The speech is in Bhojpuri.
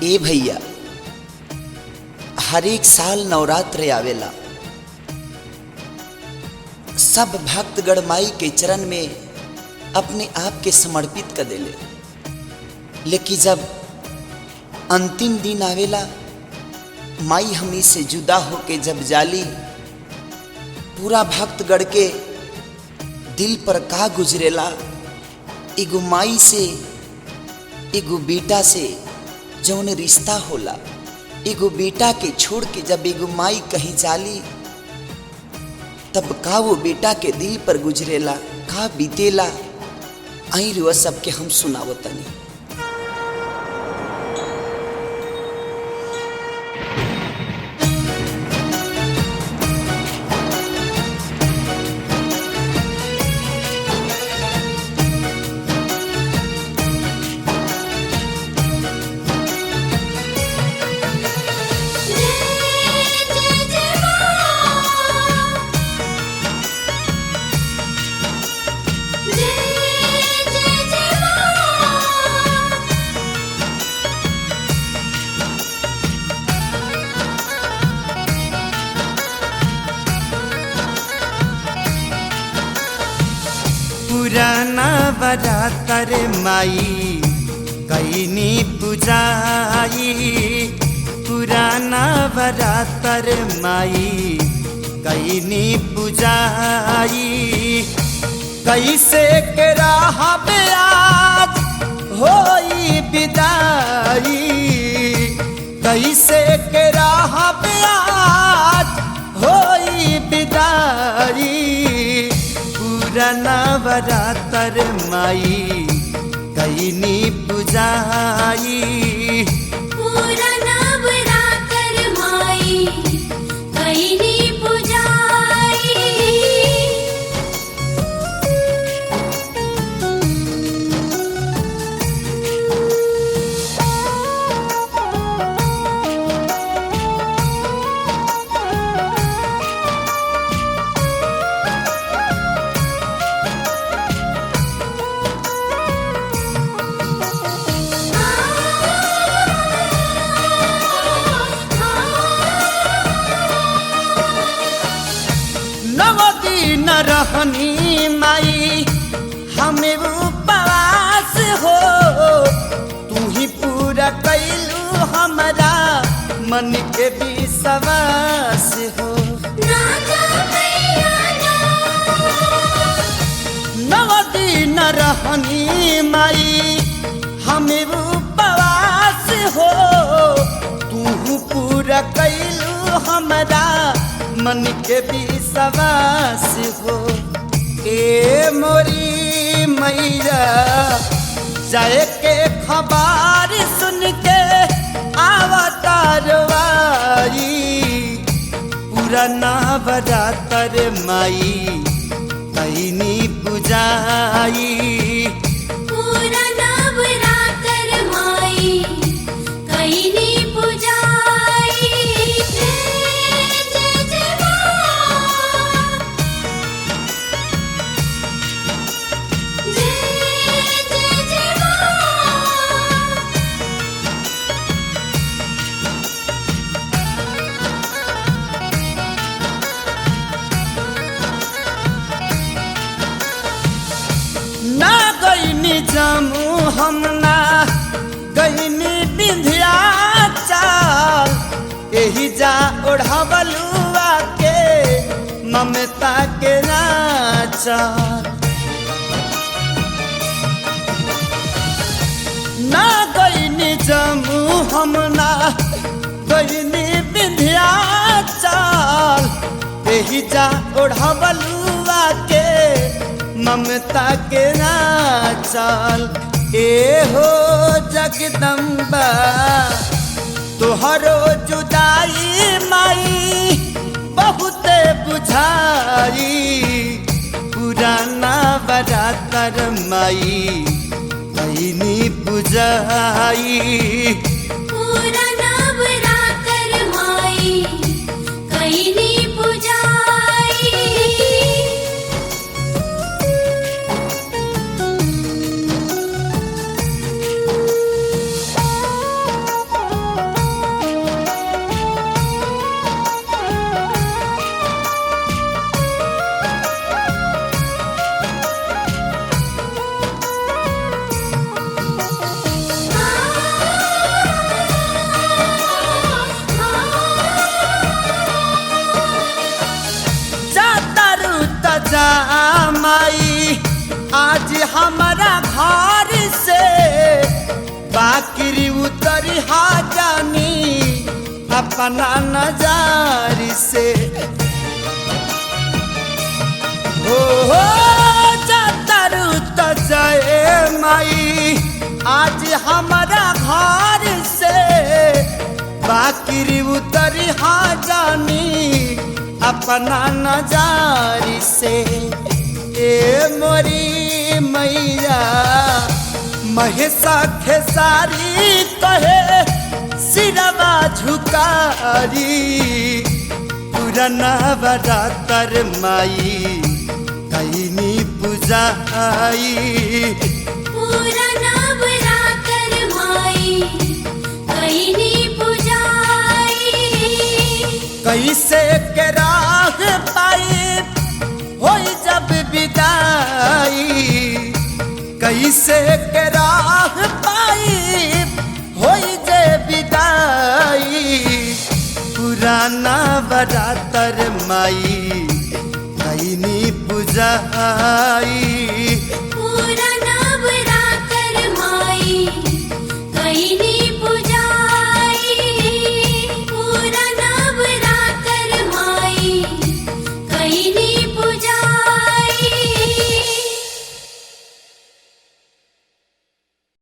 ए भैया, हर एक साल नवरात्र आवेला। सब भक्तगण माई के चरण में अपने आप के समर्पित कर देले, लेकिन जब अंतिम दिन आवेला, माई हमनी से जुदा होके जब जाली, पूरा भक्तगण के दिल पर का गुजरेला। एगो माई से, एगो बेटा से जौन रिश्ता होला, एगो बेटा के छोड़ के जब एगो माई कहीं जाली, तब का वो बेटा के दिल पर गुजरेला, का बीतेला। आई रुआ सबके हम सुनावतनी। पुराना बरातर माई कैनी पुजाई, पुराना बरातर माई कैनी पुजाई। कैसे के रहबे आज होई विदाई, कैसे के रहबे आज होई विदाई। पुराना बरातर माई कैनी पुजाई, पुराना बरातर माई कैनी पुजाई। न रहनी माई हमें उपवास हो, तू ही पूरा कैलू हमारा मन के विश्वास हो। नवदी न रहनी माई हमें उपवास हो, तू पूरा कैलू हमारा मन के विश्वास हो। ए मोरी मैया जाए के खबर सुन के अवतारवाई, पुराना बरातर माई कैनी पुजाई, पुराना बरातर माई कैनी पुजाई। ना गईनी जमू हम ना गईनी विंध्याचल, एही जा ओढ़ावलुआ के ममता के नाचल। ना गईनी जमू हम ना गईनी विंध्याचल, एही जा ओढ़ावलुआ के ममता के नाचल। ए हो जगदम्बा तोहरो जुदाई माई बहुत बुझाई, पुराना बरातर माई कैनी पुजाई, पुराना बरातर माई कैनी पुजाई। अपना नजारी से हो जातरू तो जय माई आज हमारा घर से बाकी उतरी हाँ जानी अपना नजारी से ए मोरी मैया महेशा खेसारी कहे सिरवा झुकारी पुराना बरातर माई कईनी पूजाई पुराना बरातर माई कईनी पूजाई कैसे के राह पाई होई जब विदाई कैसे के राह पाई होई जे विदाई पुराना बरातर माई कईनी पूजाई